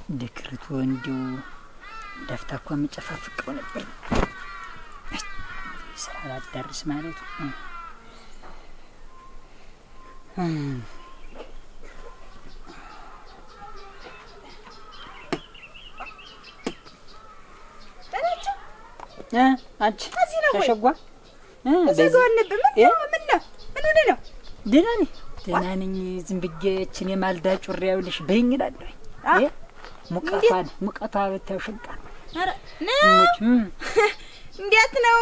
ደክርቶ እንዲው ደፍታ እኮ መጨፋፍቀው ነበር ስራ ላዳርስ ማለት አንቺ ተሸጓ ዘጋውን ነበር ምን ነው ደህና ነኝ ዝም ብዬ እችን የማልዳ ጩሪያው ልሽ በይኝ እላለሁ ሙቀቷ ብታው ሽንቃ አረ ነው እንዴት ነው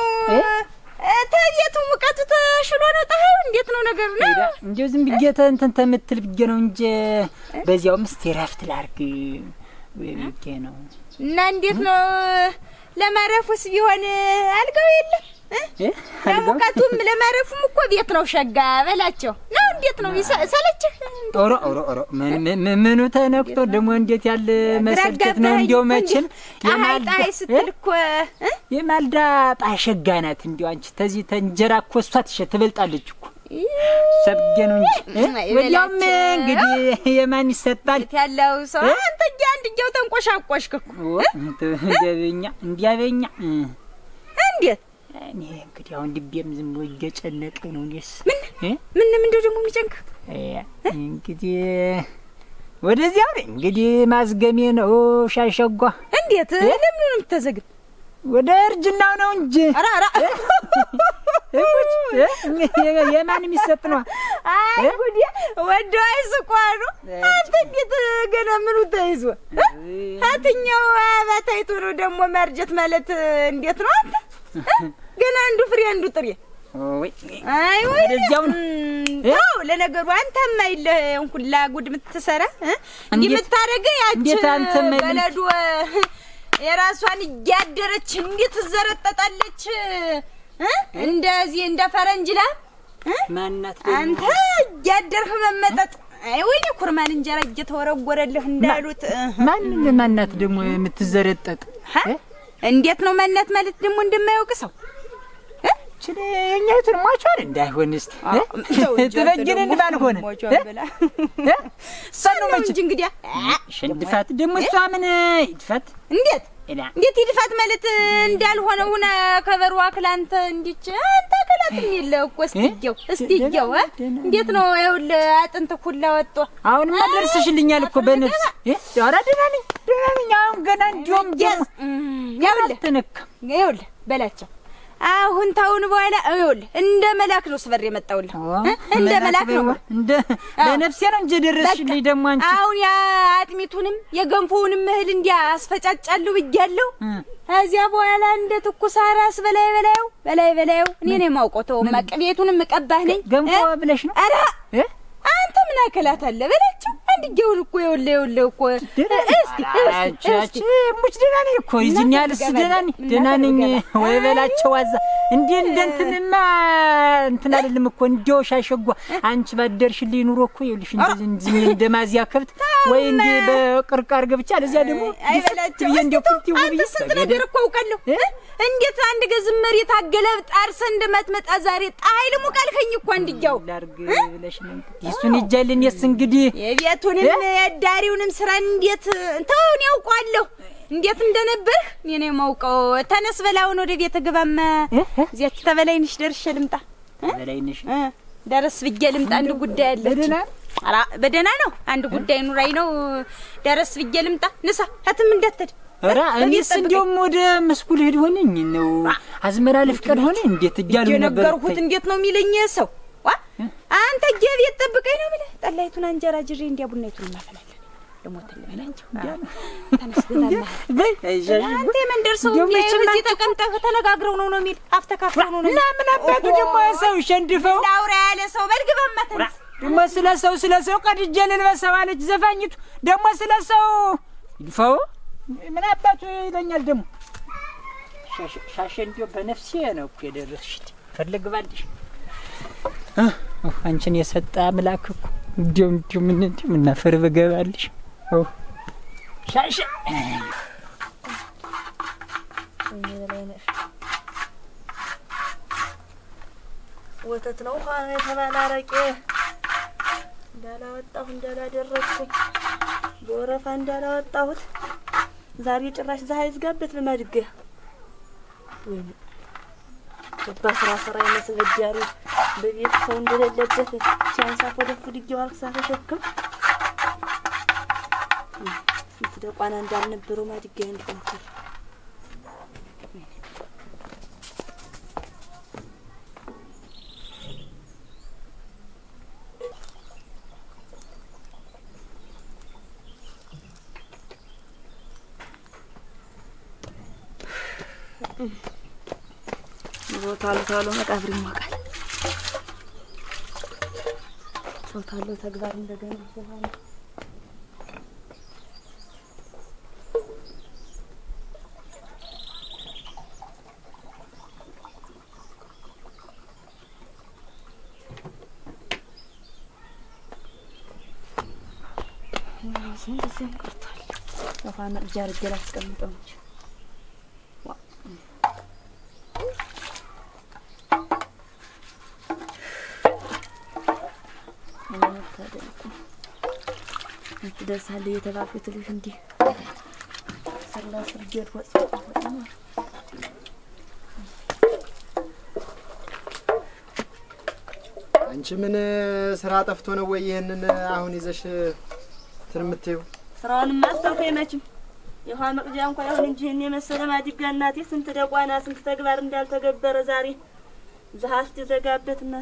ታየቱ ሙቀቱ ተሽሎ ነው ፀሐዩ እንዴት ነው ነገሩ ነው እንዴው ዝም ብዬ እንትን ተምትል ብዬ ነው እንጂ በዚያው ምስቴራፍት ላርግ ብዬ ነው እና እንዴት ነው ለማረፉስ ቢሆን አልጋው የለም ለሙቀቱም ለማረፉም እኮ ቤት ነው ሸጋ በላቸው ነው እንዴት ነው ሰለችህ ኦሮ ምኑ ተነክቶ ደግሞ እንዴት ያለ መሰልከት ነው እንዴው መቼም ጣይ ስትል እኮ የማልዳ ጣይ ሸጋ ናት እንዴው አንቺ ተዚህ ተንጀራ እኮ እሷ ትበልጣለች እኮ ሰብገ ነው እንጂ ወዲያውም እንግዲህ የማን ይሰጣል ያለው ሰው አንተ አንድኛው ተንቆሻቆሽክ እኮ እንዲያበኛ እንዴት እኔ እንግዲህ አሁን ልቤም ዝም ብሎ እየጨነቀኝ ነው እኔስ ምን እንደው ደግሞ የሚጨንቅ እንግዲህ ወደዚያው ነኝ እንግዲህ ማዝገሜ ነው ሻሸጓ እንዴት ለምን ነው የምትዘግብ ወደ እርጅናው ነው እንጂ አራ የማን የሚሰጥ ነው አይ ጉዲ ወዶ አይስቋሉ አንተ እንዴት ገና ምኑ ተይዞ አትኛው አባታይቱ ነው ደግሞ ማርጀት ማለት እንዴት ነው አንተ ገና አንዱ ፍሬ አንዱ ጥሬ አይ ወደዚያው ነው ለነገሩ አንተማ ይለህ ሁላ ጉድ የምትሰራ እንዲህ የምታረገ ያቺ በለዱ የራሷን እያደረች እንዴት ዘረጠጣለች እንደዚህ እንደ ፈረንጅላ ማናት አንተ እያደርህ መመጠጥ አይ ወይኔ ኩርማን እንጀራ እየተወረወረልህ እንዳሉት ማናት ደግሞ የምትዘረጠጥ እንዴት ነው ማናት ማለት ደግሞ እንደማያውቅ ሰው እቺ የኛይቱን ሟቿን እንዳይሆን እስቲ ተበጅነን ባልሆነ ሰኑ መች እንግዲህ ሽንድፋት ደግሞ እሷ ምን ይድፋት እንዴት ይድፋት ማለት እንዳልሆነ ሆነ ከበሩ አክላንተ እንዲች አንተ ከላትም የለ እኮ እስቲየው እንዴት ነው ይኸውልህ አጥንት ሁላ ወጥቶ አሁን ማደርስሽልኛል እኮ በነፍስ ዳራ ደናኒ አሁን ገና እንዲውም ይኸውልህ በላቸው አሁን ታውን በኋላ ይኸውልህ እንደ መላክ ነው ስበር የመጣውልህ እንደ መላክ ነው እንደ ለነፍሴ ነው እንጂ ደረስሽልኝ ደግሞ አንቺ አሁን ያ አጥሚቱንም የገንፎውንም እህል እንዲያ አስፈጫጫለሁ ብያለሁ እዚያ በኋላ እንደ ትኩስ አራስ በላይ እኔ ነኝ የማውቀው ተውማ ቅቤቱንም መቀባህ ነኝ ገንፎ ብለሽ ነው አራ አንተ ምን አከላት አለ በላቸው አንድጌው እኮ ይኸውልህ እኮ እስቲ ሙች ደህና ነኝ እኮ ይዝኛልስ ደህና ነኝ ወይ በላቸው ዋዛ እንዴ እንደንተንማ እንትን አይደለም እኮ እንዴው ሻሸጓ አንቺ ባደርሽልኝ ኑሮ እኮ ይኸውልሽ እንደዚህ እንደማዚያ ከብት ወይ እንዴ በቅርቃር ገብቻ ለዚያ ደግሞ አይበላቸው እንዴው ኩቲ ወይ ነገር እኮ አውቃለሁ እንዴት አንድ ገዝም መሬት አገለብጥ አርሰ እንደማትመጣ ዛሬ ጣይል ሙቃልከኝ እኮ አንድጌው ላርግ ብለሽ ነው እሱን ይጀልን የስ እንግዲህ የቤቱንም የዳሪውንም ስራ እንዴት ተውን ያውቃለሁ እንዴት እንደነበር እኔ ነው የማውቀው ተነስ በላውን ወደ ቤት ግባማ እዚያች ተበላይንሽ ደርሼ ልምጣ በላይንሽ ደረስ ብዬ ልምጣ አንድ ጉዳይ አለች አራ በደና ነው አንድ ጉዳይ ኑራይ ነው ደረስ ብዬ ልምጣ ንሳ አትም እንደተድ አራ እኔስ እንደውም ወደ መስኩል ሄድ ሆነኝ ነው አዝመራ ልፍቀድ ሆነ እንዴት እያሉ ነበር ነገርኩት እንዴት ነው የሚለኝ ሰው አንተ ጀብ ይተጠብቀኝ ነው ብለህ ጠላይቱን አንጀራ ጅሬ እንዲያ ቡናይቱን ማፈላል ለሞት ለበላንቺ ተነስተናል በይ አይሻሽ አንተ መንደር ሰው እዚህ ተቀምጠህ ተነጋግረው ነው የሚል አፍተካፍለው ነው እና ምን አባቱ ደግሞ ሰው ሸንድፈው ላውራ ያለ ሰው በልግባማ ተነስ ደግሞ ስለ ሰው ቀድጄ ልልበሰው አለች ዘፋኝቱ ደግሞ ስለ ሰው ይድፈው ምን አባቱ ይለኛል ደግሞ ሻሸንዲዮ በነፍሴ ነው እኮ የደረስሽት ፈልግባልሽ አንቺን የሰጠ አምላክ እኮ እንዲው ምን ነፈር በገባልሽ ሻሸ ወተት ነው ሆነ የተባለ አረቄ እንዳላወጣሁ እንዳላደረኩኝ በወረፋ እንዳላወጣሁት ዛሬ ጭራሽ ፀሐይ ዝጋበት በማድጋ ወይ በስራ ይመስል ዲያሪ በቤት ሰው እንደሌለበት ሲያንሳፍ ወደ ፍድጊው አልክሳ ተሸክም ደቋና እንዳልነበረው ማድጋ እንድቆምኩ ታሎ መቃብር ይሞቃል። ሰው ታሎ ተግባር እንደገና ይሆናል። እንደዚህ ቀርቷል። ውሃ መቅጃ አድርጌ ላስቀምጠው እንጂ ደርሳለሁ የተባልኩት ልጅ እንዲህ ሰላሳ ጀር ወጥ ነው። አንቺ ምን ስራ ጠፍቶ ነው ወይ ይሄንን አሁን ይዘሽ ትርምትዩ? ስራውን ማስተውከይ መችም የውሃ መቅጃ እንኳን አሁን እንጂ እኔ መሰለ ማዲጋ እናቴ ስንት ደቋና ስንት ተግባር እንዳልተገበረ ዛሬ ዘሃስ ተዘጋበትና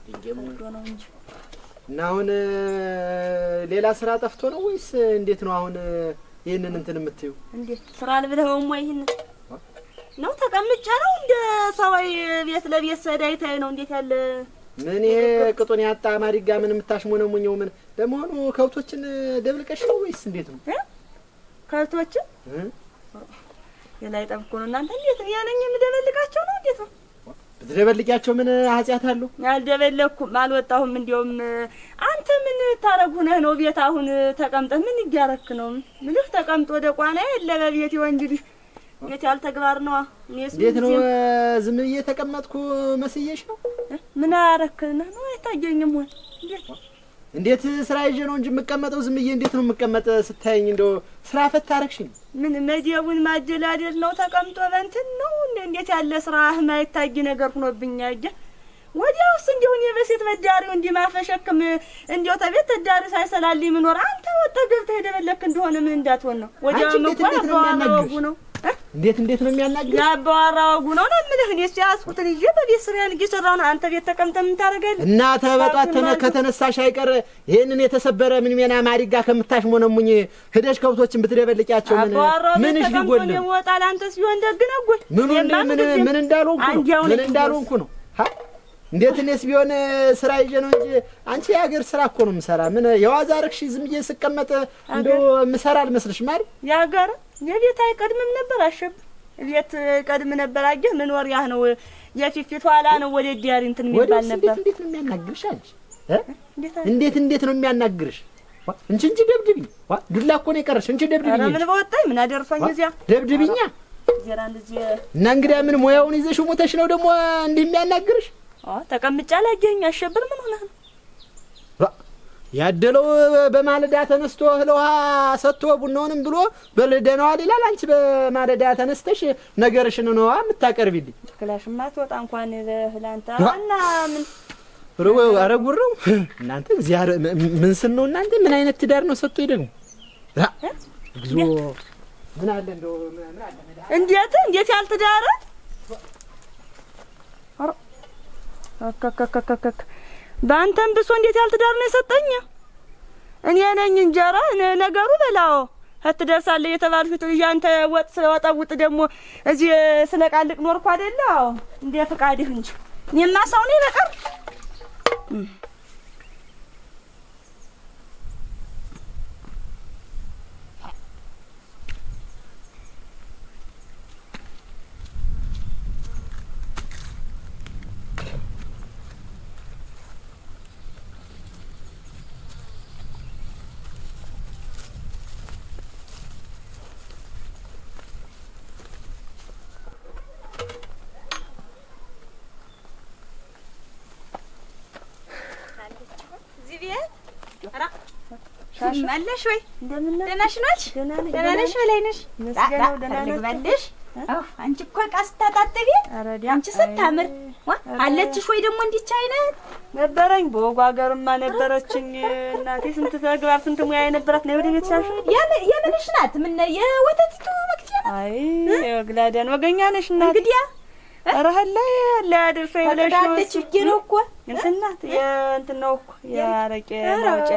እንጀሙ ነው እንጂ እና አሁን ሌላ ስራ ጠፍቶ ነው ወይስ እንዴት ነው? አሁን ይሄንን እንትን የምትዩ እንዴት ስራ ልብለውም ወይ ይሄን ነው ተቀምጫ ነው እንደ ሰውይ ቤት ለቤት ሰዳይታይ ነው እንዴት ያለ ምን ይሄ ቅጡን ያጣ ማዲጋ ምን የምታሽሞነሙኘው ምን ለመሆኑ ከብቶችን ደብልቀሽ ነው ወይስ እንዴት ነው? ከብቶችን የላይ ጠብቆ ነው እናንተ እንዴት ያለኝ የምደበልቃቸው ነው እንዴት ነው? ብትደበልቂያቸው ምን ኃጢአት አለው? አልደበለኩም አልወጣሁም። እንዲያውም አንተ ምን ታረጉነህ ነው ቤት አሁን ተቀምጠህ ምን ይያረክ ነው? ምንህ ተቀምጦ ደቋና የለ በቤት ይወንጅልሽ ቤት ያልተግባር ነው። እኔስ እንዴት ነው ዝም ብዬ ተቀመጥኩ መስየሽ ነው? ምን አረክና ነው አይታየኝም ወይ እንዴት ስራ ይዤ ነው እንጂ የምቀመጠው ዝም ብዬ እንዴት ነው የምቀመጥ? ስታየኝ እንደው ስራ ፈት አረክሽኝ። ምን መዲያውን ማጀላደል ነው ተቀምጦ በእንትን ነው እንዴት ያለ ስራ ማይታይ ነገር ሆኖብኛል። ወዲያውስ እንደው እኔ በሴት መዳሪው እንዲ ማፈሸክም እንደው ተቤት ተዳሪ ሳይሰላልኝ ምኖር አንተ ወጣ ገብተህ ሄደበለክ እንደሆነ ምን እንዳትሆን ነው? ወዲያው መጓጓው ነው እንዴት ነው የሚያናግር? ያባራው ነው ለምልህ እኔ ሲያስኩት ልጅ በቤት ስራን እየሰራው ነው። አንተ ቤት ተቀምጠህ ምን ታረጋለህ? እና ተበጧት ከተነሳሽ አይቀር ይሄንን የተሰበረ ምን ሜና ማዲጋ ከምታሽሞነሙኝ ሄደሽ ከብቶችን ብትደበልቂያቸው ምን እሺ ሊጎል ነው ወጣል። አንተስ ቢሆን ደግነጎል ምን እንዳልሆንኩ ነው እንዴት እኔስ ቢሆን ስራ ይዤ ነው እንጂ አንቺ የሀገር ስራ እኮ ነው የምሰራ። ምን የዋዛ አረግሽ? ዝም ብዬ ስቀመጥ እንደው የምሰራ አልመስልሽም አይደል? የሀገር የቤት አይቀድምም ነበር አሸብ ቤት ቀድም ነበር። አየህ ምን ወር ያህ ነው የፊፊት ኋላ ነው ወደ ዲያሪ እንትን የሚባል ነበር። እንዴት ነው የሚያናግርሽ አንቺ? እንዴት ነው የሚያናግርሽ? እንጂ ደብድብኝ። ዱላ እኮ ነው የቀረሽ። እንጂ ደብድብኝ። ምን በወጣኝ ምን አደርፋኝ እዚያ ደብድብኛ። እና እንግዲህ ምን ሙያውን ይዘሽ ሞተሽ ነው ደግሞ እንዲህ የሚያናግርሽ? ተቀምጫ ላገኝ አሸብር ምን ሆነህ ነው? ያደለው በማለዳ ተነስቶ እህል ውሃ ሰጥቶ ቡናውንም ብሎ በልደናዋል ይላል። አንቺ በማለዳ ተነስተሽ ነገርሽን ነው የምታቀርቢልኝ። ክላሽማ ትወጣ እንኳን ለህላንታ እና ምን አረጉረው እናንተ እዚያ ምን ስን ነው እናንተ ምን አይነት ትዳር ነው ሰጥቶ ይደግሞ እግዚኦ ምን አለ እንደው ምን አለ እንዴት ያልተዳረ አካካካካካ ባንተም ብሶ እንዴት ያልተዳር ነው የሰጠኝ? እኔ ነኝ እንጀራ ነገሩ በላው አትደርሳለህ የተባልኩት ልጅ አንተ ወጥ ስለወጣውጥ ደግሞ እዚህ ስለቃልቅ ኖርኩ አይደል? አዎ እንደ ፈቃድህ እንጂ እኔማ ሰው ነኝ በቀር ማለሽ ወይ ደህና ነሽ? ደህና ነሽ በላይነሽ? መስገነው ደህና ነሽ? አዎ አንቺ እኮ ዕቃ ስታጣጥቢ አንቺ ስታምር አለችሽ ወይ ደግሞ እንዲች አይነት ነበረኝ። በወጉ ሀገርማ ነበረችኝ እናቴ። ስንት ተግባር ስንት ሙያ የነበራት ነው። ወደ ቤት ሻሽ የምንሽ ናት? ምን የወተቲቱ መክቲያ ናት? አይ የግላዳን ወገኛ ነሽ እናቴ። እንግዲህ አረህላ ለአድርፈ ይብለሽ ነው እቺ እኮ እንትናት የእንትን ነው እኮ ያረቄ ማውጫ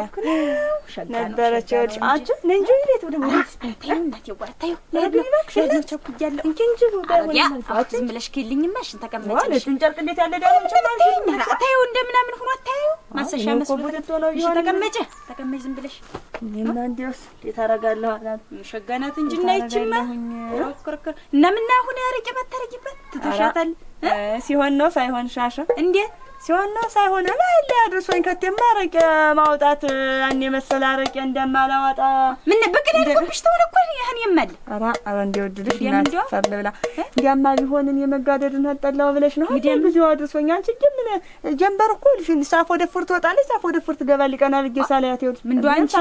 ነበረች። አንቺ ነንጆ ይሌት ወደ ማለት ታዩ እናቴ ወጣዩ ለግሪባክ ለቸኩ ይያለ እንጂ ባይሆን ዝም ብለሽ ከልኝማ እሺ ተቀመጪ። ማለት እንጨርቅ እንዴት ያለ ዳም ቻናል ታዩ እንደምናምን ሆኖ ታዩ ማሰሻ መስሎ ተቀመጪ ዝም ብለሽ እኔማ እንዲያስ የታረጋለሁ አላት ሸጋናት እንጂ እናይችማ ክርክር እና ምን አሁን ያረቄ መታረቂበት ትተሻታል። ሲሆን ነው ሳይሆን ሻሻ እንዴ ሲሆን ነው ሳይሆን ላይ አድርሶኝ ከተማ አረቄ ማውጣት አንዴ መሰለ አረቄ እንደማላወጣ ምን በቅደም ኮብሽ ተወለ እኮ ይሄን ይመል አራ እንደወድልሽ እናት ፈርለብላ እንዲያማ ቢሆን የመጋደድን አጠላው ብለሽ ነው እንዴ ብዙ አድርሶኝ። አንቺ ግን ምን ጀንበር እኮ ልሽ ሳፎ ደፍር ትወጣለች ሳፎ ደፍር ትገባለች። ቀና ልጅ ሳላያት ይወድ ምን ዷንቺ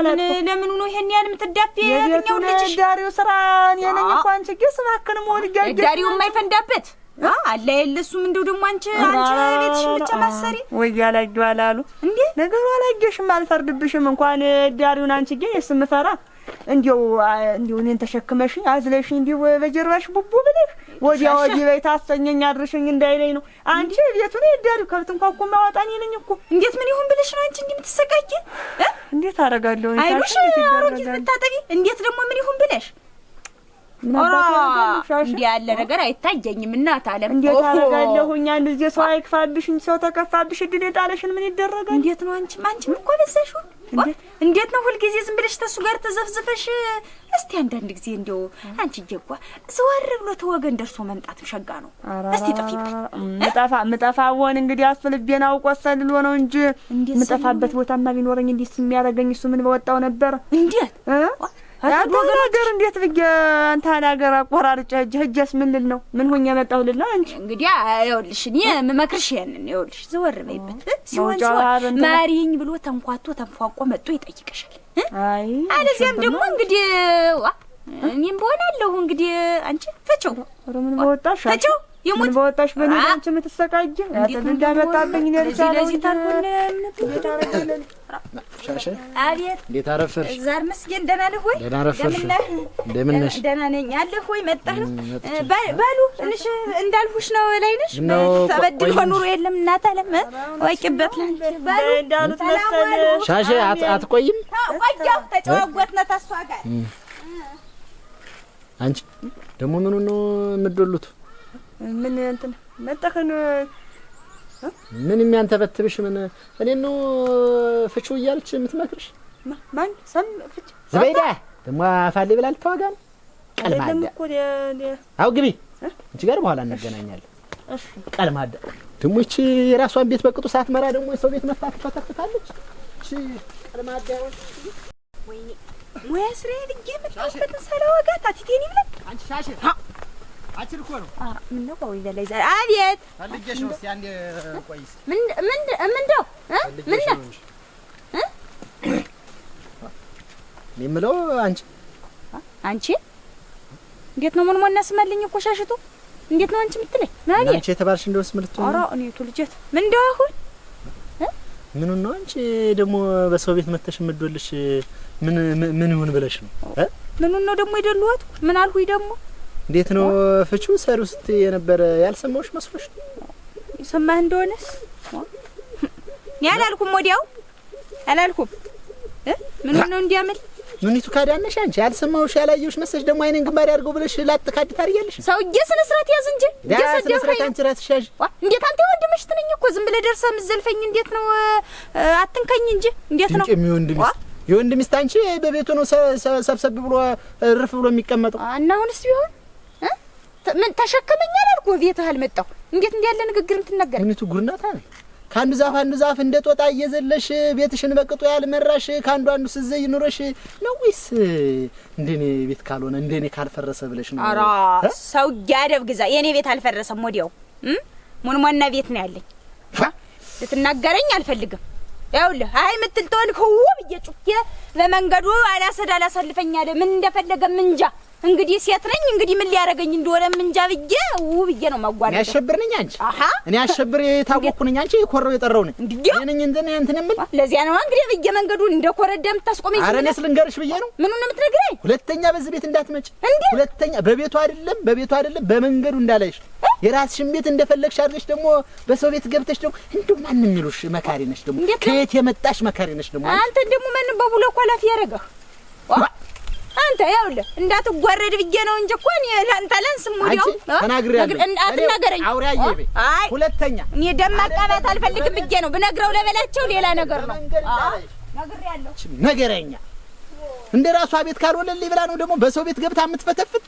ለምን ነው ይሄን ያህል የምትዳፊ? የትኛው ልጅ ዳሪው ስራ የነኝ እኮ አንቺ ግን ስባክን ሞልጋጅ ዳሪው የማይፈንዳበት አለ የለሱም እንደው ደግሞ አንቺ ቤትሽን ብቻ ማሰሪ ወይ ያላጁ አላሉ እንዴ ነገሩ አላጀሽም። አልፈርድብሽም እንኳን ዳሪውን አንቺ ግን የስምፈራ እንዴው እኔን ተሸክመሽኝ አዝለሽኝ እንዴው በጀርባሽ ቡቡ ብለሽ ወዲያ ወዲህ በይ ታሰኘኝ አድርሽኝ እንዳይለኝ ነው። አንቺ ቤቱን ዳሪው ከብት እንኳን እኮ ማወጣኝ ነኝ እኮ እንዴት ምን ይሁን ብለሽ ነው አንቺ እንዴ የምትሰቃቂ? እንዴት አረጋለሁ አይሉሽ አሮጊት ብታጠቢ እንዴት ደግሞ ምን ይሁን ብለሽ እንዴ ያለ ነገር አይታየኝም። እናት አለም እንዴት አረጋለሁኝ? አንድ ጊዜ ሰው አይክፋብሽ እንጂ ሰው ተከፋብሽ እድል የጣለሽን ምን ይደረጋል? እንዴት ነው አንቺም እኮ በዛሽ እንዴት ነው ሁልጊዜ ዝም ብለሽ ተሱ ጋር ተዘፍዝፈሽ? እስቲ አንዳንድ ጊዜ እንደው አንቺ ጀጓ ዘወር ብሎ ተወገን ደርሶ መምጣት ሸጋ ነው። እስቲ ጥፊ ምጠፋ ወን እንግዲህ አስፈልቤን አውቆሰልሎ ነው እንጂ ምጠፋበት ቦታማ ቢኖረኝ እንዲስ የሚያረጋኝ እሱ ምን በወጣው ነበር። እንዴት ነገር እንዴት ብዬ አንተ ሀገር አቆራርጬ ሂጅስ ምን ልል ነው? ምን ሆኜ መጣሁ ልል ነው? አንቺ እንግዲህ ይኸውልሽ እኔ የምመክርሽ ያንን ይኸውልሽ ዘወር በይበት ሲሆን ማሪኝ ብሎ ተንኳቶ ተንፏቆ መጥቶ ይጠይቅሻል። አይ አለዚያም ደግሞ እንግዲህ እኔም በሆናለሁ እንግዲህ አንቺ ፈቸው ምን በወጣሽ ፈቸው ምን በወጣሽ በኔ አንቺ የምትሰቃጂ እንዳመጣብኝ ነው ለዚህ ታርኩን ታረጋለን። ሻሸ አቤት እንዴት አረፈርሽ? ዛር መስገን ደህና ነህ ወይ? ደህና አረፈርሽ? እንደምን ነሽ? ደህና ነኝ አለህ ወይ? መጣህ ነው ባሉ እንሽ እንዳልሁሽ ነው ላይ ነሽ ተበድል ሆኖ የለም እናት አለም ወይቅበት ባሉ እንዳሉት መሰለ ሻሸ አትቆይም? ወያው ተጨዋወትነ ታሷ ጋር አንቺ ደግሞ ምን ነው የምትዶሉት? ምን እንትን መጣኸን ምን የሚያንተበትብሽ ምን እኔ ነው ፍቹ እያልች የምትመክርሽ? ማን ሰም ፍቹ ዝበይዳ ደግሞ አፋሌ ብላል ተዋጋን ቀልማዳ አው ግቢ እንጂ ጋር በኋላ እንገናኛለን። እሺ ቀልማዳ ደግሞ እቺ የራሷን ቤት በቅጡ ሳትመራ ደግሞ የሰው ቤት መፋት ፈተፍታለች። እቺ ቀልማዳ ወይ ወስሬ ልጅ መጣበት ሰላዋጋ ታቲቴኒ ብለ አንቺ ሻሽ አጭር እኮ ነው። ምን ነው ወይ ዘላይ ዘ አቤት ፈልጌሽ ነው። እስቲ አንዴ ቆይስ ምን እንደው ምን ነው የምለው አንቺ እንዴት ነው ምን ስመልኝ እኮ ሻሽቱ እንዴት ነው አንቺ የምትለኝ? ማለት አንቺ የተባልሽ እንደውስ ምልቱ ኧረ እኔ ልጅት ምን እንደው አሁን ምን ነው አንቺ ደግሞ በሰው ቤት መተሽ ምድልሽ ምን ይሁን ብለሽ ነው? ምን ነው ደግሞ ይደሉት ምን አልሁኝ ደግሞ እንዴት ነው ፍቹ ሰሩ ስት የነበረ ያልሰማውሽ መስሎሽ? ይሰማህ እንደሆነስ ያላልኩም ወዲያው አላልኩም ምን ነው እንዲያመል ምንይቱ ካዳነሽ አንቺ ያልሰማውሽ ያላየውሽ መስለሽ ደግሞ አይነን ግንባር ያርገው ብለሽ ላጥካድ ታርያለሽ። ሰውዬ ስነ ስርዓት ያዝ እንጂ ስነ ስርዓት አንቺ ራስሽ ያዥ። እንዴት አንተ ወንድምሽ ትነኝ እኮ ዝም ብለህ ደርሰህ ምዘልፈኝ እንዴት ነው? አትንከኝ እንጂ እንዴት ነው? የወንድምሽ አንቺ በቤቱ ነው ሰብሰብ ብሎ እርፍ ብሎ የሚቀመጠው እና አሁንስ ቢሆን ምን ተሸከመኛል አልኩ ቤትህ አልመጣሁ እንዴት እንዲያለ ንግግር እንትናገር ምንይቱ ጉርናታ ካንዱ ዛፍ እንደ ጦጣ እየዘለሽ ቤትሽን በቅጡ ያልመራሽ ካንዱ አንዱ ስዘይ ኑረሽ ነው ወይስ እንደኔ ቤት ካልሆነ እንደኔ ካልፈረሰ ብለሽ ነው? ኧረ ሰው ያደብ ግዛ የኔ ቤት አልፈረሰም። ወዲያው ሙንሞና ቤት ነው ያለኝ። ልትናገረኝ አልፈልግም። ያውልህ አይ ምትል ተወልክ ብዬ ጩኬ በመንገዱ አላሳልፈኛለ ምን እንደፈለገ ምንጃ እንግዲህ ሴት ነኝ እንግዲህ ምን ሊያረገኝ እንደሆነ ምንጃ ብዬ ብዬ ነው ማጓራ ያሸብርኝ አንቺ እኔ አሸብር የታወቅኩ ነኝ አንቺ ኮረው የጠራው ነኝ እኔ እንትን ምን ለዚያ ነው እንግዲህ ብዬ መንገዱ እንደ ኮረደም ታስቆመኝ ኧረ እኔስ ልንገርሽ ብዬ ነው ምን ነው የምትነግረኝ ሁለተኛ በዚህ ቤት እንዳትመጪ ሁለተኛ በቤቱ አይደለም በመንገዱ እንዳላይሽ የራስሽን ቤት እንደፈለግሽ አድርገሽ ደግሞ በሰው ቤት ገብተሽ ደግሞ እንደው ማን የሚሉሽ መካሪ ነሽ ደግሞ ከየት የመጣሽ መካሪ ነሽ ደግሞ አንተ ደግሞ ማን በቡለ ኳላፊ ያረጋህ አንተ ያውልህ እንዳትጓረድ ብዬ ነው እንጂ እኮ እኔ ላንተ ላንስም ወዲያው አትናገረኝ አውሪያዬ ሁለተኛ እኔ ደም ማቃባት አልፈልግም ብዬ ነው ብነግረው ለበላቸው ሌላ ነገር ነው ነግሬያለሁ ነገረኛ እንደራሷ ቤት ካልወለልኝ ብላ ነው ደግሞ በሰው ቤት ገብታ የምትፈተፍት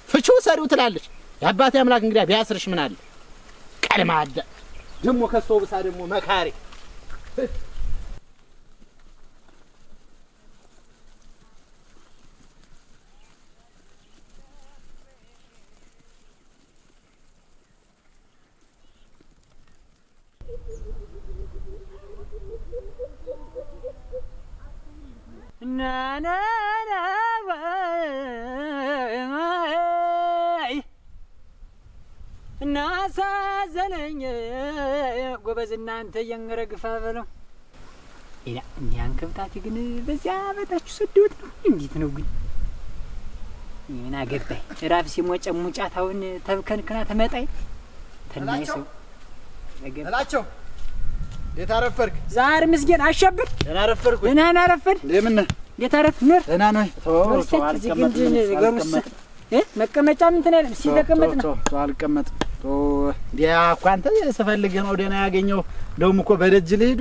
ፍቹ ሰሪው ትላለች የአባቴ አምላክ እንግዲያ ቢያስርሽ ምን አለ ቀልማዳ ደግሞ ከሰው ብሳ ደግሞ መካሪ እናሳዘነኝ ጎበዝ እናንተ የንረግፋ በለው ኢላ እንዲያን ከብታት ግን በዚያ በታችሁ ሰደውት ነው እንዴት ነው ግን ምን አገባኝ ራፍ ሲሞጨሙጫታውን ተብከንክና ተመጣይ ተናይሰው እላቸው የታረፈርክ ዛር ምስጌን አሸብር ተናረፈርኩ እና ናረፈድ ለምን የታረፍ ኑር እና ነው መቀመጫ ምን ተናለ ሲተቀመጥ ነው አልቀመጥ ዲያ እኮ አንተ ስፈልግ ነው ደና ያገኘው ደውም እኮ በደጅ ልሄድ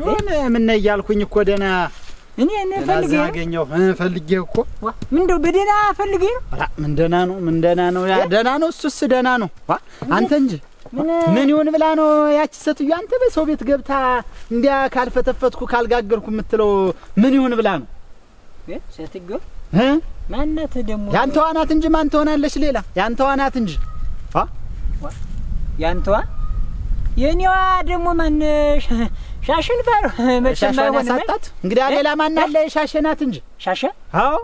ምን ነው ያልኩኝ እኮ ደና እኔ ፈልጌ ያገኘው ፈልጌ እኮ ምን እንደው በደና ፈልጌ ነው ኧረ ምን ደና ነው ያ ደና ነው እሱስ ደና ነው አንተ እንጂ ምን ይሁን ብላ ነው ያቺ ሴትዮ አንተ በሰው ቤት ገብታ እንዲያ ካልፈተፈትኩ ካልጋገርኩ የምትለው ምን ይሁን ብላ ነው ሴትዮ ማናት ደግሞ ያንተዋ ናት እንጂ ማን ትሆናለች ሌላ ያንተዋ ናት እንጂ ያንተዋ የኔዋ ደግሞ ማን ሻሽን ባር መቼም አይሆንም ሳታት እንግዲህ ሌላ ማን አለ ሻሽናት እንጂ ሻሽ አዎ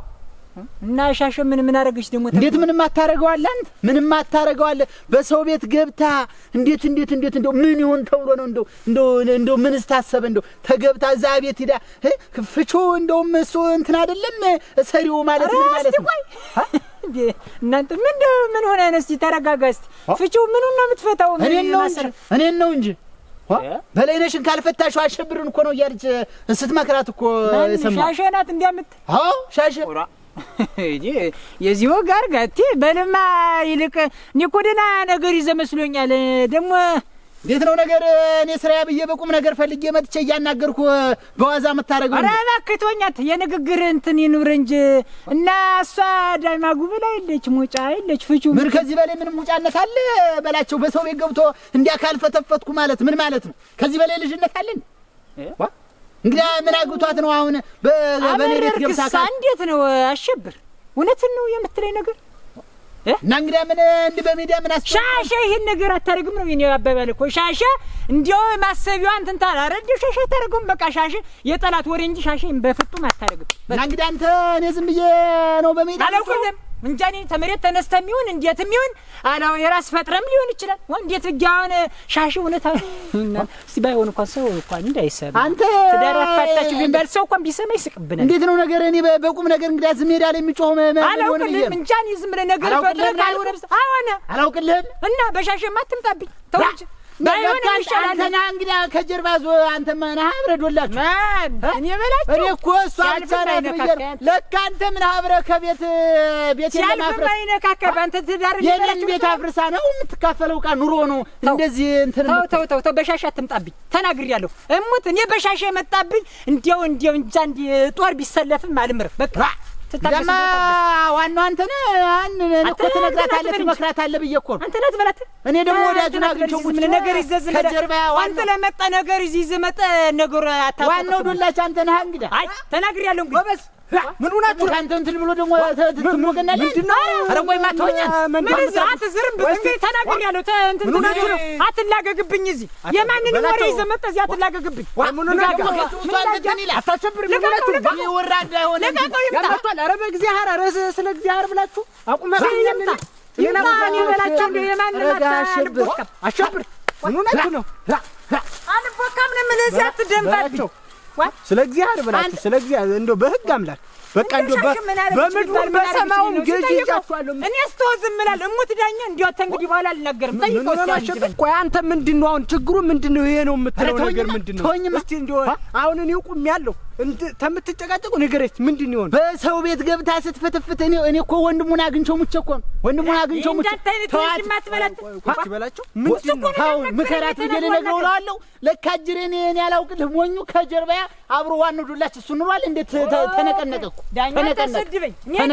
እና ሻሽ ምን አረገች ደግሞ እንዴት ምንም አታረጋዋለ አንተ ምንም አታረጋዋለ በሰው ቤት ገብታ እንዴት እንደው ምን ይሆን ተብሎ ነው እንደው ምን ስታሰበ እንደው ተገብታ እዛ ቤት ሄዳ ፍቹ እንደውም እሱ እንትን አይደለም ሰሪው ማለት ምን ማለት ነው እናንተ ምን ሆነ ነስቲ ተረጋጋስቲ ፍቹ ምኑን ነው የምትፈታው እኔን ነው እንጂ በላይነሽን ካልፈታሽው አሸብርን እኮ ነው ያልች ስትመክራት እኮ ሰማ ሻሽናት እንዲያምት አዎ ሻሽ የዚሁ ጋር ጋቲ በለማ ይልቅ ኒኮደና ነገር ይዘመስሎኛል ደግሞ እንዴት ነው ነገር እኔ ስራያ ብዬ በቁም ነገር ፈልጌ መጥቼ እያናገርኩ በዋዛ መታረገው ኧረ እባክህ የንግግር እንትን ይኑር እንጂ እና እሷ ዳማጉ በላይ የለች ሙጫ የለች ፍቹ ምን ከዚህ በላይ ምን ሙጫነት አለ በላቸው በሰው ቤት ገብቶ እንዲያ ካልፈተፈትኩ ማለት ምን ማለት ነው ከዚህ በላይ ልጅነት አለን እንግዲህ ምን አግቷት ነው አሁን በኔሬት ገብታ እንዴት ነው አሸብር እውነትን ነው የምትለኝ ነገር እና እንግዲህ ምን እንደ በሚዲያ ምን ሻሻ ይሄን ነገር አታረግም ነው የኔ አባባል እኮ ሻሻ እንዴው ማሰቢው አንተን ታላረድ ሻሻ ታረግም በቃ ሻሻ የጠላት ወሬ እንጂ ሻሻን በፍጡም አታረግም እና እንግዲህ አንተ እኔ ዝም ብዬ ነው በሚዲያ አላውቅም እንጃኔ ተመሬት ተነስተም ይሁን እንዴትም ይሁን አላው የራስ ፈጥረም ሊሆን ይችላል እንዴት ጋውን ሻሽ እውነት ሲባይሆን እንኳን ሰው እንኳን እንዳይሰማ አንተ ተዳራፋታች ቢንበል ሰው እንኳን ቢሰማ ይስቅብናል እንዴት ነው ነገር እኔ በቁም ነገር እንግዲህ ዝም ሄዳለ የሚጮህ አላውቅልህም እንጃኔ ዝም ብለህ ነገር ፈጥረህ ካልሆነ አላውቅልህም እና በሻሽማ አትምጣብኝ ተው እንጂ ባይሆን ይሻላል አንተና እንግዲህ ከጀርባ ዞ አንተ ማን አብረዶላችሁ ማን እኔ በላችሁ እኔ እኮ እሷ አልቻለኝ ነገር ለካ አንተ ምን አብረ ከቤት ለማፍረስ አይነካካ ባንተ ትዳር የኔን ቤት አፍርሳ ነው የምትካፈለው ቃ ኑሮ ነው እንደዚህ እንትን ተው በሻሻ አትምጣብኝ ተናግሬያለሁ እሙት እኔ በሻሻ የመጣብኝ እንዲያው እንጃ እንዲ ጦር ቢሰለፍም አልምር በቃ ለማ ዋናው አንተ ነህ እኮ ትነግራታለህ ትመክራታለህ ብዬ እኮ አንተ ነህ ትበላት እኔ ደግሞ ወዳጁን አግኝቼው ምን ነገር ይዘዝ ከጀርባ አንተ ለመጣ ነገር ይዘዝ መጣ ነገር አታውቅ ዋናው ዶላች አንተ ነህ እንግዲህ አይ ተናግሬያለሁ እንግዲህ ጎበዝ ምን ሆናችሁ ካንተ እንትን ብሎ ደግሞ ትሞገናለህ? ምንድነው? ኧረ ወይ ማተወኛት ምን አትዝርም እንግዲህ ተናግሬያለሁ። እንትን ትናችሁ አትላገግብኝ። እዚህ የማንን ወሬ ይዘህ መጣህ? እዚህ አትላገግብኝ። ምን ሆናችሁ? ምን ይላል? አታቸብር ምን ይወራዳ ሆነ ያመጣል። ኧረ በእግዚአብሔር ኧረ ስለ እግዚአብሔር ብላችሁ አቁመታኛል። እኔና ማን ይበላችሁ እንደ የማን አሸብር ምን ሆናችሁ ነው? አንቦካም ነው ምን እዚህ አትደንባችሁ። ስለ እግዚአብሔር ብላችሁ ስለ እግዚአብሔር እንደው በህግ አምላክ በቃ እንደው በምድር በሰማውም ገጅጃችኋለሁ። እኔ አስተወዝም እላለሁ። እሙት ዳኛ እንዲያው ተንግዲህ በኋላ አልናገርም። ጠይቀው። ቆይ አንተ ምንድነው አሁን ችግሩ ምንድነው? ይሄ ነው የምትለው ነገር ምንድነው? እስቲ እንደው አሁን እኔ ቁሜያለሁ ተምትጨቃጨቁ ነገረች ምንድነው? በሰው ቤት ገብታ ስትፈተፍት እኔ እኮ ወንድሙን አግኝቼው ሙቼ እኮ ነው ወንድሙን አግኝቼው ሙቼ ተዋት ምንድነው? ታው ምከራት ብዬ ልነግረው እላለሁ። ለካ ጅሬ እኔ ያላውቅልህ ሞኙ ከጀርባያ አብሮ ዋን ዱላች እሱ ኑሯል። እንዴት ተነቀነቀኩ ዳኛ ተሰድበኝ ዳኛ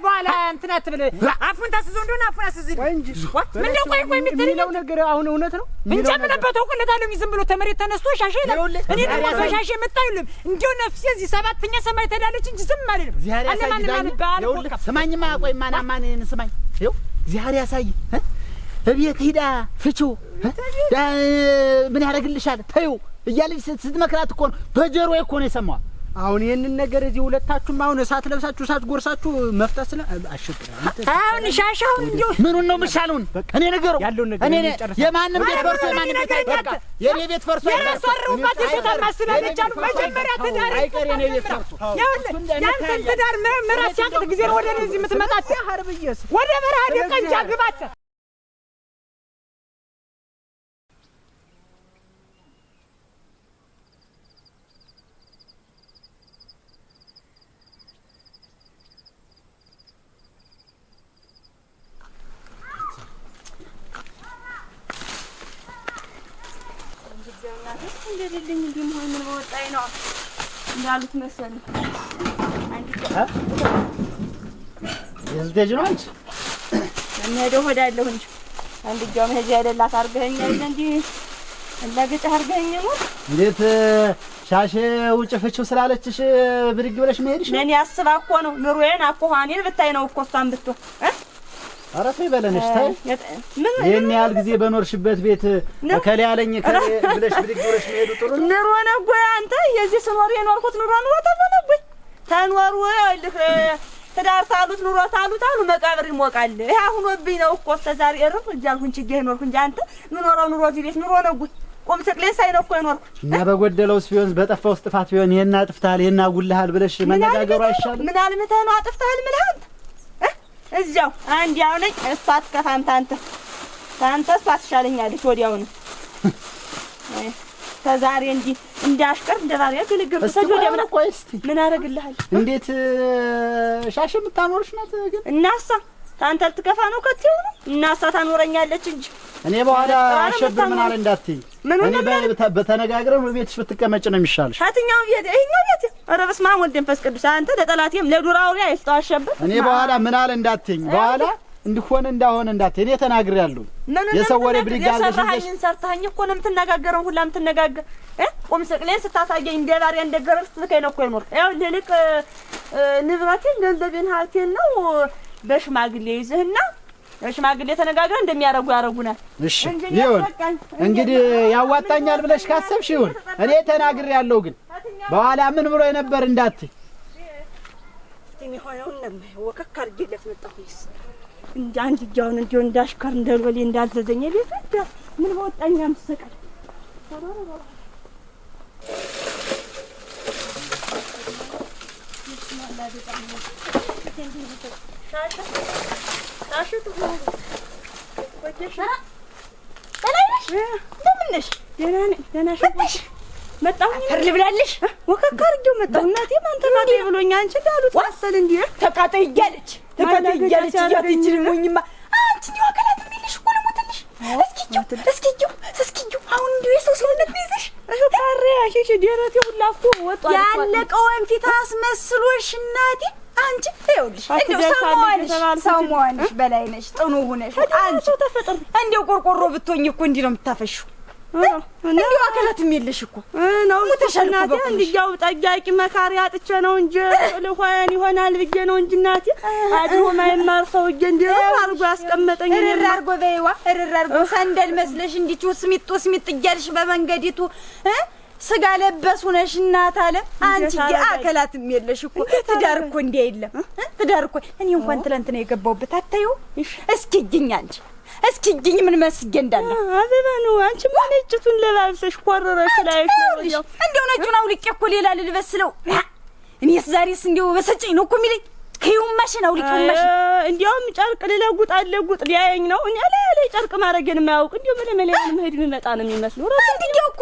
በኋላ እንትና ትብል አፉን ታስዞ እንደሆነ አፉን አስዝኝ እንጂ ምንድነው? ቆይ የምትለው ነገር አሁን እውነት ነው እንጂ ምን በተውኩለታለሁ። ዝም ብሎ ተመሬት ተነስቶ ሻሼ እኔ ደግሞ በሻሼ መጣሁልም እንዴው ነፍሴ እዚህ ሰባተኛ ሰማይ ተዳለች እንጂ ዝም አልልም። ስማኝማ ቆይ ማን ስማኝ ይኸው እግዚአብሔር ያሳይ እቤት ሂዳ ፍቺው ምን ያደርግልሻል ተይው እያለች ስትመክራት እኮ ነው በጆሮዬ እኮ ነው የሰማው። አሁን ይሄንን ነገር እዚህ ሁለታችሁም አሁን እሳት ለብሳችሁ እሳት ጎርሳችሁ መፍታት ስለ አሽቅራ አሁን ሻሻው እንዴው ምኑን ነው ምሻሉን እኔ ነገሩ እኔ የማንም ቤት ፈርሶ የማንም ቤት አይበቃ የኔ ቤት ፈርሶ ያራሷሩባት እሰታ ማስላለች አሉ መጀመሪያ ትዳር አይቀር የኔ ቤት ፈርሶ ያንተ ትዳር ምራስ ያንተ ጊዜ ወደ እዚህ የምትመጣት ሀርብየስ ወደ በረሃ ደቀንጃ ግባት እንደልልኝ እንደምን ምን ወጣይ ነው እንዳሉት መሰለኝ። የዝደጅ ነው አንቺ እኔ ሆዳለሁ እንጂ አንድ ጃም ሄጄ አይደላት አርገኸኛል እንጂ አላገጭ አርገኸኝ ነው። እንዴት ሻሼ ውጭ ፍቺው ስላለችሽ ብድግ ብለሽ መሄድሽ ነኝ ያስባ እኮ ነው ኑሮዬን አቆሃኔን ብታይ ነው እኮ እሷን ብትሆን ኧረ ተይ በለንሽ ተይ ይሄን ያህል ጊዜ በኖርሽበት ቤት ከለ ያለኝ ከለ ብለሽ ብድግ ብለሽ መሄዱ ጥሩ ኑሮ ነው እኮ አንተ የዚህ ስኖር የኖርኩት ኑሮ ተበለብኝ ተኖሩ ይልህ ትዳር ታሉት ኑሮ ታሉት አሉ መቃብር ይሞቃል። ይሄ አሁንብኝ ነው እኮ ተዛሪ እርፍ እጃልኩኝ ችግር ይኖርኩ እንጂ አንተ ምኖረው ኑሮ እዚህ ቤት ኑሮ ነው ጉድ ቆም ስቅሌ ሳይነው እኮ ይኖርኩ እና በጎደለውስ ቢሆን በጠፋውስ ጥፋት ቢሆን ይሄን አጥፍታል ይሄን አጉልሃል ብለሽ መነጋገሩ አይሻልም? ምን አልመተህ ነው አጥፍታል ምልሃት እዛው አንድ ያው ነኝ እሷ አትከፋም ታንተ እሷ ትሻለኛለች ወዲያው ነው ተዛሬ እንጂ እንዳሽቀር እንደባሪያ ግልግል ተጆዲያ ምን ቆይ እስቲ ምን አረግልሃል? እንዴት ሻሽ የምታኖርሽ ናት ግን እናሳ ታንተ ልትከፋ ነው ከትይው ነው እናሳ ታኖረኛለች እንጂ እኔ በኋላ አሸብር ምን አለ እንዳትይ እኔ በተነጋግረን ቤትሽ ብትቀመጭ ነው የሚሻልሽ። ታትኛው ቤት ይሄኛው ቤት ኧረ በስመ አብ ወልድ መንፈስ ቅዱስ አንተ ለጠላቴም ለዱራው ላይ አይስጣው አሸብር እኔ በኋላ ምን አለ እንዳትይኝ በኋላ እንዲሆነ እንዳሆነ እንዳትይ እኔ ተናግሬያለሁ። የሰው ወሬ ብድጋለሽ ይዘሽ ሰርታኝ እኮ ነው የምትነጋገረው ሁላ የምትነጋገር ቆም ስቅሌን ስታሳየኝ እንደ ባሪያ እንደ ገረድ ስትልከኝ ነው እኮ ይኖር ያው ልልቅ ንብረቴን ገንዘቤን ሀብቴን ነው በሽማግሌ ይዘህና በሽማግሌ ተነጋግረን እንደሚያረጉ ያረጉናል። እሺ ይሁን እንግዲህ ያዋጣኛል ብለሽ ካሰብሽ ይሁን እኔ ተናግሬያለሁ። ግን በኋላ ምን ብሎ የነበር እንዳትይ የሚሆነው ወከክ አድርጌለት መጣሁኝስ እንደ አንድ ጃውን እንዲሁ እንዳሽከር እንደልበሌ እንዳልዘዘኝ ሊፈዳ ምን በወጣኛ ምሰቀል ልብላለሽ ወከክ አድርጌው መጣሁ። እናቴ ማን ተቃጠይ ብሎኛ አንቺ እንዳሉት ዋሰል እንዴ ተቃጠይ እያለች እያትችል ሞኝማ አንቺ ነው አካላት የሚልሽ እኮ ልሞትልሽ። እስኪጁ አሁን እንዲሁ የሰው ሰውነት ይዘሽ ታሪያ ሸሽ ደረቴ ሁላ እኮ ወጣ ያለቀውን ፊት አስመስሎሽ እናቴ አንቺ ይኸውልሽ እንደው ሰው መሆንሽ በላይ ነሽ ጥኑ ሆነሽ አንቺ ተፈጥሮ እንደው ቆርቆሮ ብትሆኝ እኮ እንዲህ ነው የምታፈሽው። እንዲሁ አካላትም የለሽ እኮ ነው ተሸናቴ እንዲያው ጠያቂ መካሪ አጥቼ ነው እንጂ ለሆያን ይሆናል ብዬ ነው እንጂ እናቴ አድሮ ማይማር ሰው እንጂ አርጎ ያስቀመጠኝ እርር አርጎ በይዋ እርር አርጎ ሳንደል መስለሽ እንዲቹ ስሚጥ እያልሽ በመንገዲቱ ስጋ ለበስ ሆነሽ እናት አለ አንቺ አካላትም የለሽ እኮ ትዳር እኮ እንዲያ የለም ትዳር እኮ እኔ እንኳን ትላንት ነው የገባውበት አታዩ እስኪ ግኝ አንቺ እስኪ ግኝ ምን መስገ እንዳለ አበባ ነው አንቺ ምን እጭቱን ለባብሰሽ ቆረረሽ ላይሽ ነው እንደው ነጩን አውልቄ እኮ ሌላ ልልበስለው እኔስ ዛሬስ እንደው በሰጨኝ ነው እኮ የሚለኝ ከዩማሽን አውልቄው ማሽን እንዲያውም ጨርቅ ለጉጥ አለጉጥ ሊያየኝ ነው እኔ ላይ ጨርቅ ማረገን ማያውቅ እንደው መለመለያን መሄድ የሚመጣ ነው የሚመስለው እንዴው እኮ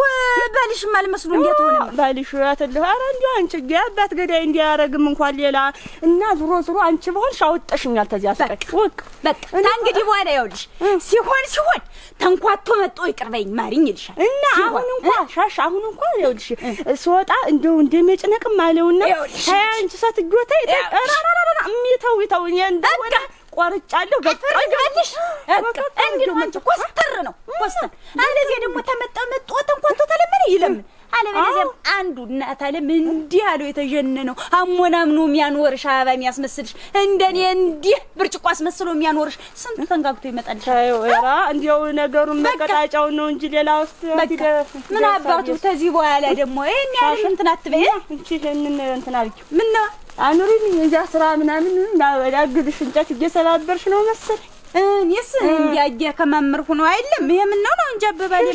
ባልሽ ማልመስሉ እንዴት ሆነ ባልሽ አተልህ አረ እንዴው አንቺ ጋባት ገዳይ እንዲያረግም እንኳን ሌላ እና ዙሮ አንቺ በሆንሽ አውጣሽኛል ተዚያ አስቀቅ ወቅ በቃ ታንግዲህ በኋላ ያውልሽ ሲሆን ተንኳቶ መጥቶ ይቅርበኝ ማሪኝ ይልሻል እና አሁን እንኳን ሻሽ አሁን እንኳን ያውልሽ ስወጣ እንደው እንደመጭነቅም አለውና አንቺ ሰትጆታ ይጣራራ ሚተው እንደሆነ ቆርጫለሁ በቃሽ እንግዲህ አንቺ ኮስተር ነው ኮስተር አለዚህ ደግሞ ተመጣመጥ ተንኳቶ ተለመነ ይለምን አለበለዚያም አንዱ እናት አለም እንዲህ አለው የተጀነነው አሞናምኖ የሚያኖርሽ አበባ የሚያስመስልሽ እንደኔ እንዲህ ብርጭቆ አስመስሎ የሚያኖርሽ ስንት ተንጋግቶ ይመጣልሽ አይወራ እንዲያው ነገሩን መቀጣጫው ነው እንጂ ሌላ ውስጥ ምን አባቱ ተዚህ በኋላ ደግሞ እኔ ያለ እንትን አትበይ እንቺ እንትን አልኩ ምን ነው አኑሪኝ እንጃ ስራ ምናምን ያግዝሽ እንጨት እየሰባበርሽ ነው መሰል እኔስ እንዲያየ ከመምር ሆኖ አይደለም ይሄ ምን ነው እንጂ አበባለ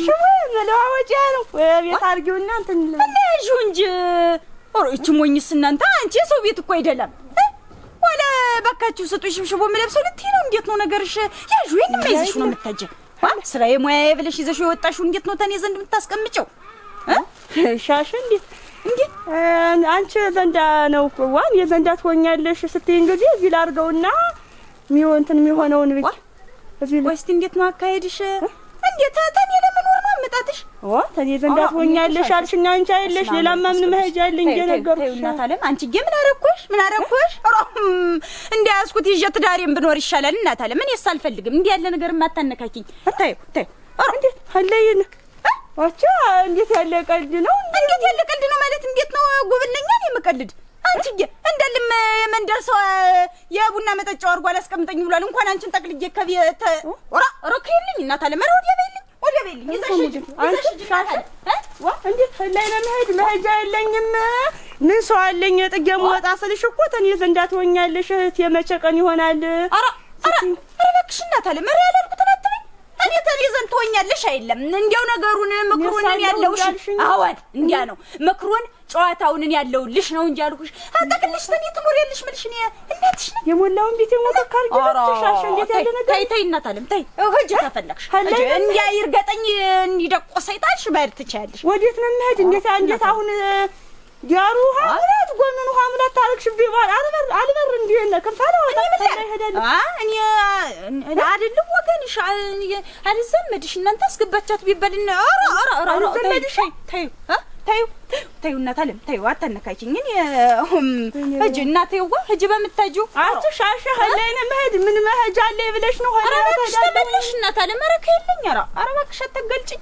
መለዋወጫ ነው ቤት አርጊውና እንትን ለጁ እንጂ እቺ ሞኝስ እናንተ አንቺ ሰው ቤት እኮ አይደለም ወላ በካችሁ ስጡሽ ሽቦ መለብሰው ልትይ ነው እንዴት ነው ነገርሽ ያጁ ይሄን ማይዝሽ ነው የምታጀ ስራዬ ሙያዬ ብለሽ ይዘሽው የወጣሽው እንዴት ነው ተኔ ዘንድ የምታስቀምጪው ሻሽ እንዴ አንቺ ዘንዳ ነው ዋን የዘንዳ ትሆኛለሽ ስትይ እንግዲህ እዚህ ላርገውና የሚሆነውን ብቻ እዚህ ወስቲ እንዴት ነው አካሄድሽ እንዴት ተኔ ለመኖር ነው አመጣጥሽ ተኔ ዘንዳ ትሆኛለሽ አልሽና አንቺ አይለሽ ሌላማ ምን መሄጃለኝ እየነገርኩሽ እናት አለም አንቺ ምን አረኩሽ እንዲያስኩት ይዤ ትዳሬን ብኖር ይሻላል እናት አለም እኔስ አልፈልግም እንዲህ ያለ ነገር ማታነካኪኝ ታዩ እንዴት አለይን አቻ እንዴት ያለ ቀልድ ነው ማለት እንዴት ነው ጉብነኛን የምቀልድ አንቺ እንደልም የመንደር ሰው የቡና መጠጫው አርጓ አላስቀምጠኝ ብሏል እንኳን አንቺን ጠቅልዬ ከቤት ረክልኝ እናት አለ ወደ በይልኝ ይዘሽ እንዴት ላይ ነው መሄጃ የለኝም ምን ሰው አለኝ ጥገም ወጣ ስልሽ እኮ ተኔ ዘንዳ ትሆኛለሽ እህት የመቼ ቀን ይሆናል ኧረ እባክሽ እናት አለ መሪ ያላልኩት አትበይ እኔ ተኔ ዘንድ ትሆኛለሽ አይደለም እንዲያው ነገሩን ምክሩን ያለውሽ አዋድ እንዲያ ነው ምክሩን ጨዋታውን ያለውልሽ ነው እንጂ አልኩሽ አጣቅልሽ ተኔ ትኖሪያለሽ ምልሽ እኔ እናትሽ ነኝ የሞላውን ቤት የሞተካርጂ ተሻሽ እንዴት ያለ ነገር ተይ እናት አለም ተይ እጅ ተፈለክሽ እንዲያ ይርገጠኝ እንዲደቆሰይታልሽ ባይር ትቻለሽ ወዴት ነው መሄድ እንዴት አሁን ዲያሩ ሀምላት ጎኑን ሀምላት ታልክሽ ቢባል አልበር እንዲነ ከፋላ ወጣ ይሄዳል እኔ አይደለም ወገንሽ አልዘመድሽ እናንተ አስገባቻት ቢባልና ኧረ ዘመድሽ ተዩ እናት አለም ተዩ አታነካኪኝ እኔ እጅ እናቴው እጅ በመታጁ አትሻሻ ሀላይነ መሄድ ምን መሄጃ አለ ብለሽ ነው ኧረ እባክሽ ተመለሽ እናት አለም ኧረ ከየለኝ ኧረ እባክሽ አትገልጪኝ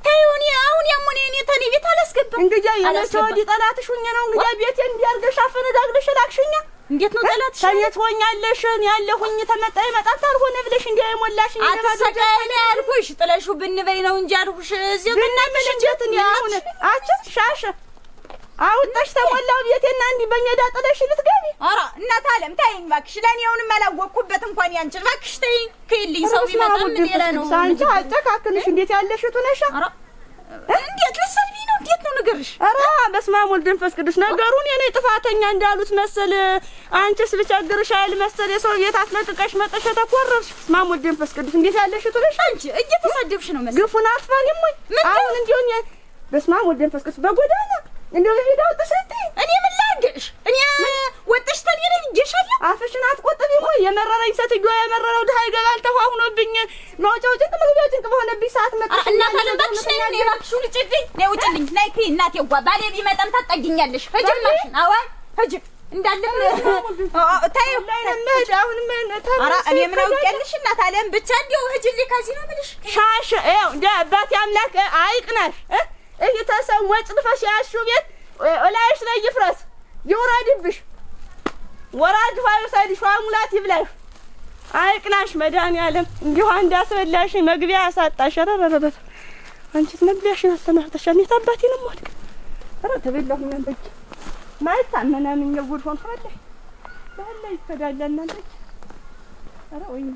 ታዩኒ አሁን ያሞኔ እኔ ተኔ ቤት አላስገባ እንግዲህ የለተወዲ ጠላትሽ ሁኛ ነው እንግዲህ ቤት እንዲያርገሽ አፈነዳግለሽ ላክሽኛ እንዴት ነው ጠላትሽ ታየት ሆኛለሽ ያለሁኝ ተመጣ ይመጣት አልሆነ ብለሽ እንዲያ ይሞላሽ አትሰቃየኝ አልኩሽ ጥለሽው ብንበይ ነው እንጂ አልኩሽ እዚህ ብናምን እንዴት ነው አሁን አጭ ሻሽ አውጣሽ ተሞላው ቤቴና እንዲ በሜዳ ጥለሽ ልትገቢ ኧረ እናት አለም ታይኝ እባክሽ ለኔውንም አላወቅኩበት እንኳን ያንቺ እባክሽ ተይኝ ከይልኝ ሰው ቢመጣ ምን ይላ ነው አንቺ አጨካክንሽ እንዴት ያለሽ ቱነሻ ኧረ እንዴት ልትሰድቢ ነው እንዴት ነው ነገርሽ ኧረ በስመ አብ ወልድ መንፈስ ቅዱስ ነገሩን የኔ ጥፋተኛ እንዳሉት መሰል አንቺስ ልቸግርሽ አይል መሰል የሰው ቤት አስለቅቀሽ መጠሽ ተቆረርሽ በስመ አብ ወልድ መንፈስ ቅዱስ እንዴት ያለሽ ቱነሻ አንቺ እየተሳደብሽ ነው መሰል ግፉን አጥፋልኝ ወይ አሁን እንዲሆን በስመ አብ ወልድ መንፈስ ቅዱስ በጎዳና እንደው ሄዳው ተሰጥ እኔ ምን ላድርግሽ እኔ ወጥሽ ተኔ ይገሻለሁ አፍሽን አትቆጥቢ ወይ የመረረኝ ሰትዮ የመረረው ድሃ ይገባል ተዋሁኖብኝ ማውጫው ጭንቅ መግቢያው ጭንቅ በሆነብኝ ሰዓት መጥተሽ እናት አለ ባክሽ ነኝ ባክሽ ልጭልኝ ነው ውጭልኝ ናይ እናቴ ጓ ባሌ ቢመጣም ታጠጊኛለሽ ሂጂማሽን አዋ ሂጂ እንዳለ ታዩ ላይ ነመድ አሁን ምን ኧረ እኔ ምን አውቄልሽ እናት አለም ብቻ እንዲው ህጅልኝ ከዚህ ነው የምልሽ ሻሽ ይኸው እንደ አባቴ አምላክ አይቅናሽ እየተሰው ወጭ ልፈሽ ያሹ ቤት እላይሽ ላይ ይፍረስ ይውረድብሽ ወራጅ ፋዩ ሳይድሽ ሙላት ይብላሽ አይቅናሽ መድኃኒዓለም እንዲሁ አንድ አስበላሽ መግቢያ አሳጣሽ ረረረረ አንቺስ መግቢያሽ ያስተናርተሻል እኔ አባቴ ነው የምወድቅ ኧረ ተበላሁ እናንተች ማይታመናም ይወድ ሆን ፈለይ ባለ ይከዳል እናንተች ኧረ ወይኔ